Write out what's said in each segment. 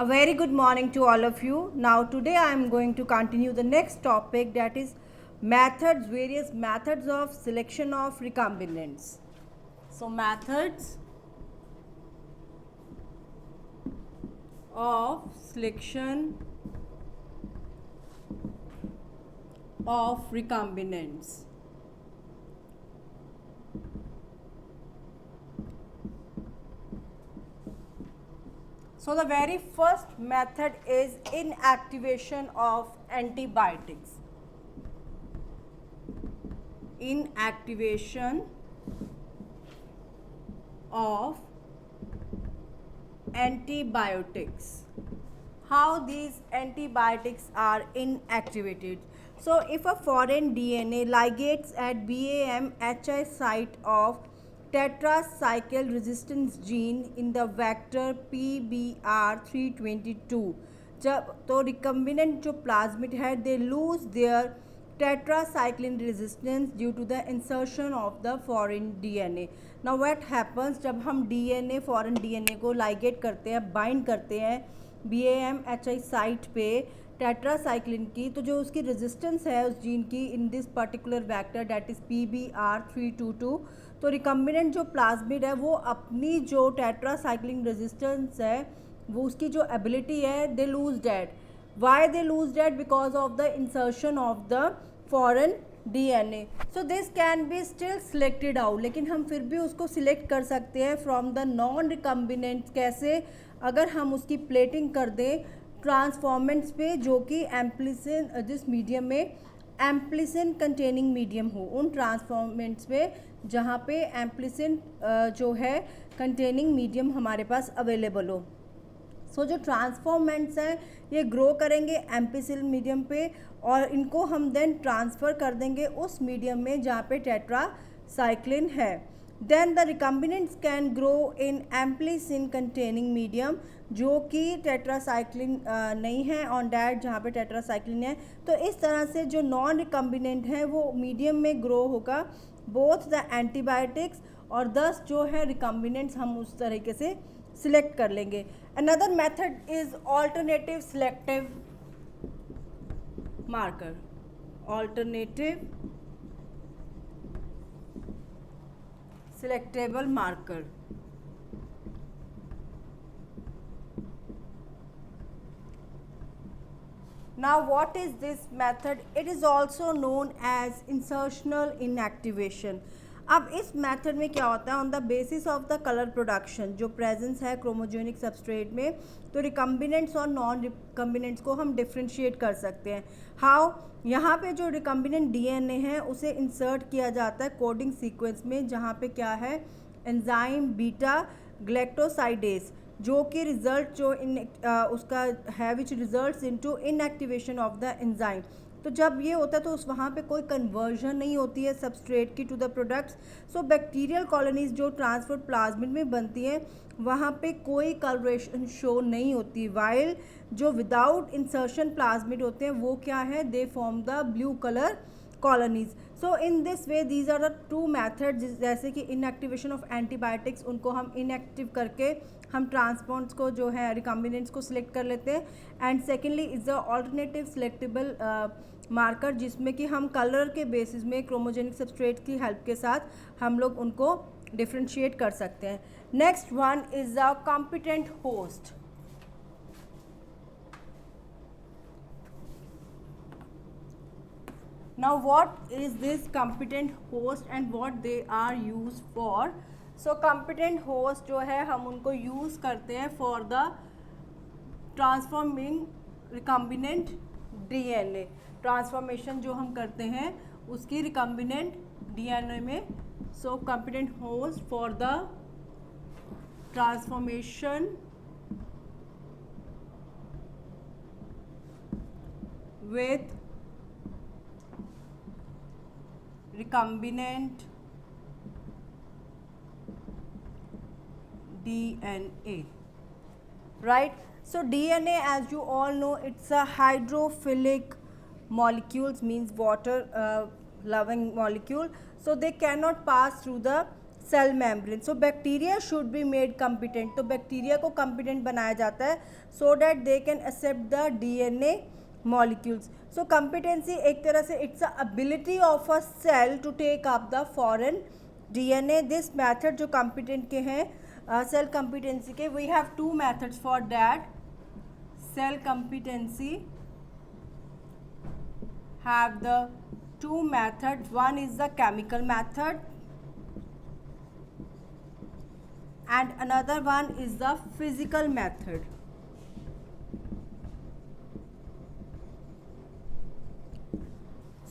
A very good morning to all of you. Now today I am going to continue the next topic, that is various methods of selection of recombinants. So methods of selection of recombinants. So the very first method is inactivation of antibiotics. Inactivation of antibiotics. How these antibiotics are inactivated? So if a foreign DNA ligates at BAM-HI site of tetracycle resistance gene in the vector PBR322, जब तो recombinant जो plasmid है they lose their tetracycline resistance due to the insertion of the foreign DNA. Now what happens जब हम DNA foreign DNA को ligate करते हैं, bind करते हैं BAM-HI साइट पे टेट्रासाइक्लिन की, तो जो उसकी रेजिस्टेंस है उस जीन की in this particular vector that is PBR322, तो रिकम्बिनेंट जो प्लाज्मिड है वो अपनी जो टेट्रासाइक्लिन रेजिस्टेंस है वो उसकी जो एबिलिटी है they lose that. Why they lose that? Because of the insertion of the foreign DNA. So this can be still selected out, लेकिन हम फिर भी उसको सिलेक्ट कर सकते हैं फ्रॉम द नॉन रिकम्बिनेंट्स. कैसे? अगर हम उसकी प्लेटिंग कर दें ट्रांसफॉर्मेंट्स पे जो कि एम्प्लिसिन जिस मीडियम में एम्प्लिसिन कंटेनिंग मीडियम हो, उन ट्रांसफॉर्मेंट्स पे जहाँ पे एम्प्लिसिन जो है कंटेनिंग मीडियम हमारे पास अवेलेबल हो. सो जो ट्रांसफॉर्मेंट्स हैं ये ग्रो करेंगे एम्पिसिल मीडियम पे और इनको हम देन ट्रांसफ़र कर देंगे उस मीडियम में जहाँ पे टेट्रासाइक्लिन है. Then the recombinants can grow in ampicillin containing medium जो कि टेट्रासाइक्लिन नहीं है ऑन डैट जहाँ पे टेट्रासाइक्लिन है. तो इस तरह से जो नॉन रिकम्बिनेंट है वो मीडियम में ग्रो होगा बोथ द एंटीबायोटिक्स और दस जो है रिकम्बिनेंट्स हम उस तरीके से सिलेक्ट कर लेंगे. Another method is alternative selective marker. Alternative selectable marker. Now what is this method? It is also known as insertional inactivation. अब इस मेथड में क्या होता है, on the basis of the colour production जो प्रेजेंस है क्रोमोजेनिक सबस्ट्रेट में, तो रिकम्बिनेंट्स और नॉन रिकम्बिनेंट्स को हम डिफ्रेंशिएट कर सकते हैं. हाउ? यहाँ पे जो रिकम्बिनेंट DNA है उसे इंसर्ट किया जाता है कोडिंग सीक्वेंस में जहाँ पे क्या है एंजाइम बीटा ग्लैक्टोसाइडेस जो कि रिजल्ट जो उसका है which results into inactivation of the enzyme. तो जब ये होता है तो उस वहाँ पे कोई कन्वर्जन नहीं होती है सबस्ट्रेट की to the products. So bacterial colonies जो ट्रांसफर प्लाज्मिड में बनती हैं वहाँ पे कोई कलरेशन शो नहीं होती. वाइल जो विदाउट इंसर्शन प्लाज्मिड होते हैं वो क्या है, they form the blue colour colonies. So in this way these are the two methods. जैसे कि इनएक्टिवेशन ऑफ एंटीबायोटिक्स, उनको हम इनएक्टिव करके हम ट्रांसपोर्ट्स को जो है रिकम्बिनेंट्स को सिलेक्ट कर लेते हैं. And secondly is the alternative selectable marker जिसमें कि हम कलर के बेसिस में क्रोमोजेनिक सबस्ट्रेट की हेल्प के साथ हम लोग उनको डिफ्रेंशिएट कर सकते हैं. Next one is the competent host. Now what is this competent host and what they are used for? So competent host जो है हम उनको यूज़ करते हैं for the transforming recombinant DNA. Transformation जो हम करते हैं उसकी रिकम्बिनेंट DNA में. सो competent host for the transformation with recombinant DNA, right? So DNA, as you all know, it's a hydrophilic molecules, means water loving molecule. So they cannot pass through the cell membrane. So bacteria should be made competent. तो bacteria को competent बनाया जाता है so that they can accept the DNA molecules. So competency एक तरह से it's a ability of a cell to take up the foreign DNA. This method जो competent के हैं सेल कम्पिटेंसी के, we have two methods for that. Cell competency have the two methods. One is the chemical method and another one is the physical method.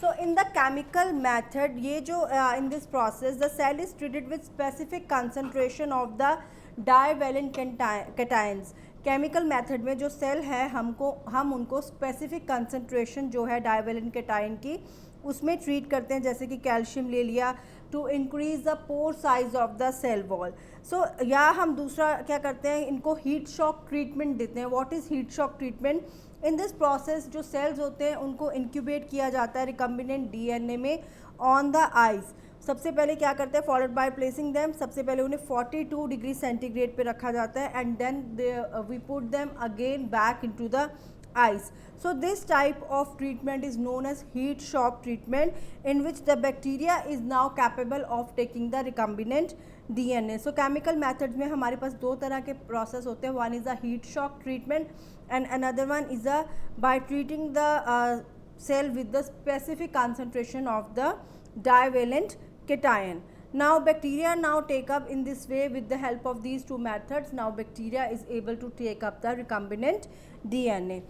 So in the chemical method, ये जो in this process the cell is treated with specific concentration of the divalent cations. Chemical method में जो cell है हम उनको specific concentration जो है divalent cation की उसमें ट्रीट करते हैं, जैसे कि कैल्शियम ले लिया to increase the pore size of the cell wall. So या हम दूसरा क्या करते हैं, इनको हीट शॉक ट्रीटमेंट देते हैं. What is heat shock treatment? In this process जो सेल्स होते हैं उनको इंक्यूबेट किया जाता है रिकम्बिनेंट DNA में ऑन द आइस. सबसे पहले क्या करते हैं, फॉलोड बाय प्लेसिंग देम, सबसे पहले उन्हें 42 डिग्री सेंटीग्रेड पे रखा जाता है and then we put them again back into the ice. So this type of treatment is known as heat shock treatment in which the bacteria is now capable of taking the recombinant DNA. So chemical methods में हमारे पास दो तरह के process होते हैं. One is a heat shock treatment and another one is a by treating the cell with the specific concentration of the divalent cation. Now bacteria now take up in this way with the help of these two methods. Now bacteria is able to take up the recombinant DNA.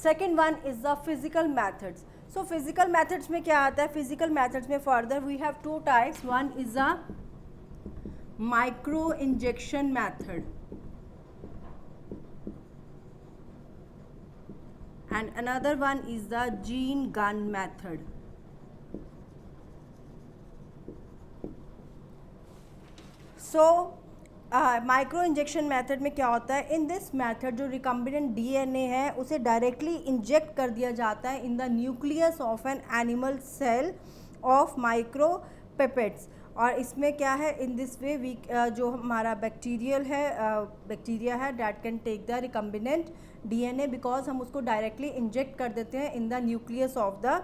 Second one is the physical methods. So physical methods में क्या आता है? Physical methods में further we have two types. One is a micro injection method and another one is the gene gun method. सो micro injection method में क्या होता है, इन दिस मेथड जो रिकम्बिनेंट DNA है उसे डायरेक्टली इंजेक्ट कर दिया जाता है in the nucleus of an animal cell of micro pipettes. और इसमें क्या है, इन दिस वे वी जो हमारा बैक्टीरिया है that can take the recombinant DNA because हम उसको डायरेक्टली इंजेक्ट कर देते हैं in the nucleus of the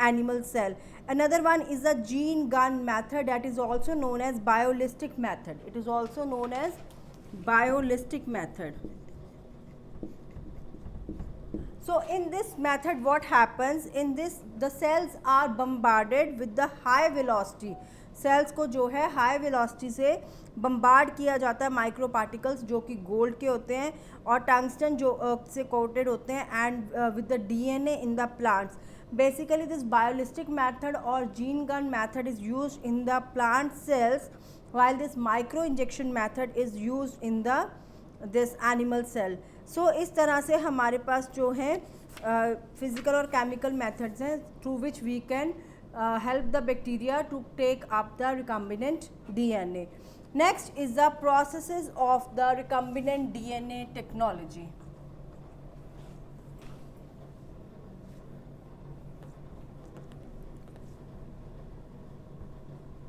animal cell. Another one is a gene gun method that is also known as biolistic method. It is also known as biolistic method. So in this method what happens, in this the cells are bombarded with the high velocity. Cells को जो है high velocity से bombard किया जाता है micro particles जो कि gold के होते हैं और टंगस्टन जो से कोटेड होते हैं and with the DNA in the plants. Basically this biolistic method or gene gun method is used in the plant cells while this micro injection method is used in the this animal cell. So इस तरह से हमारे पास जो है physical और chemical methods हैं through which we can help the bacteria to take up the recombinant DNA. Next is the processes of the recombinant DNA technology.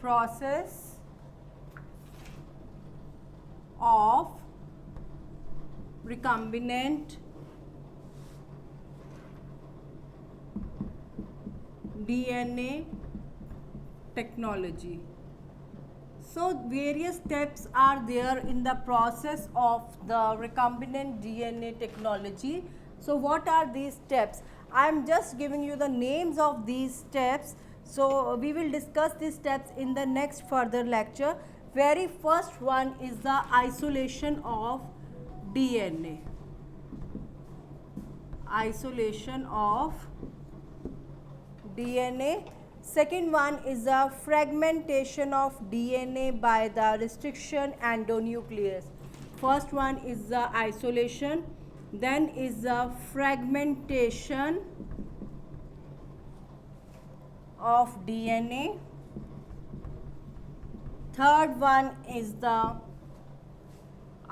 Process of recombinant DNA technology. So various steps are there in the process of the recombinant DNA technology. So what are these steps? I am just giving you the names of these steps. So we will discuss these steps in the next further lecture. Very first one is the isolation of DNA. Isolation of DNA. Second one is the fragmentation of DNA by the restriction endonuclease. First one is the isolation, then is the fragmentation of DNA. Third one is the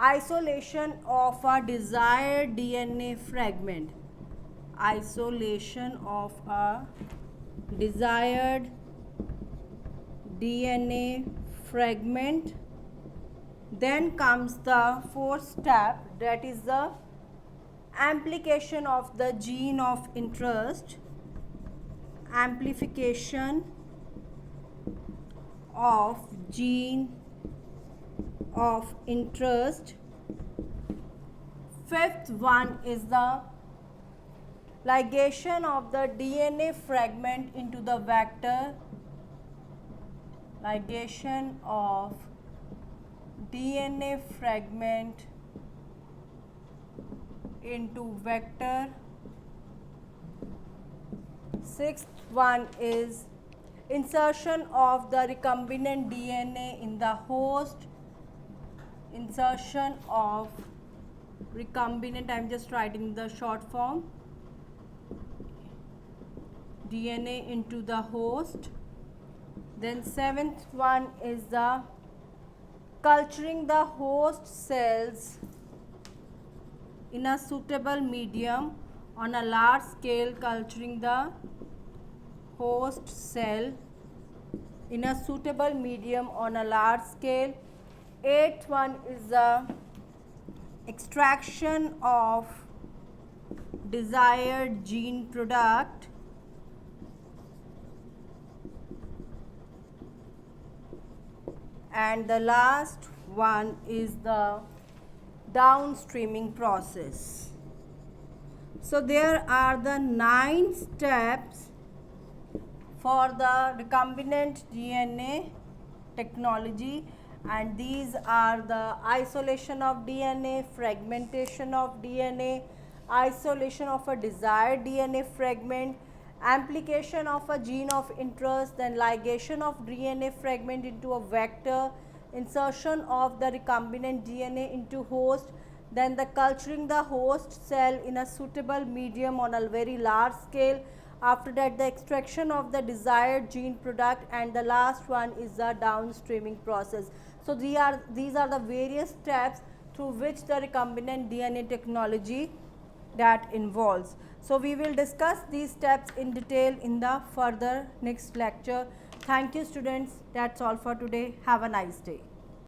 isolation of a desired DNA fragment. Isolation of a desired DNA fragment. Then comes the fourth step, that is the amplification of the gene of interest. Amplification of gene of interest. Fifth one is the ligation of the DNA fragment into the vector. Ligation of DNA fragment into vector. Sixth one is insertion of the recombinant DNA in the host. Insertion of recombinant, I am just writing the short form, DNA into the host. Then seventh one is the culturing the host cells in a suitable medium on a large scale. Culturing the host cell in a suitable medium on a large scale. Eighth one is the extraction of desired gene product. And the last one is the downstreaming process. So there are the 9 steps for the recombinant DNA technology, and these are the isolation of DNA, fragmentation of DNA, isolation of a desired DNA fragment, amplification of a gene of interest, then ligation of DNA fragment into a vector, insertion of the recombinant DNA into host, then the culturing the host cell in a suitable medium on a very large scale. After that, the extraction of the desired gene product, and the last one is the downstreaming process. So these are the various steps through which the recombinant DNA technology that involves. So we will discuss these steps in detail in the further next lecture. Thank you students. That's all for today. Have a nice day.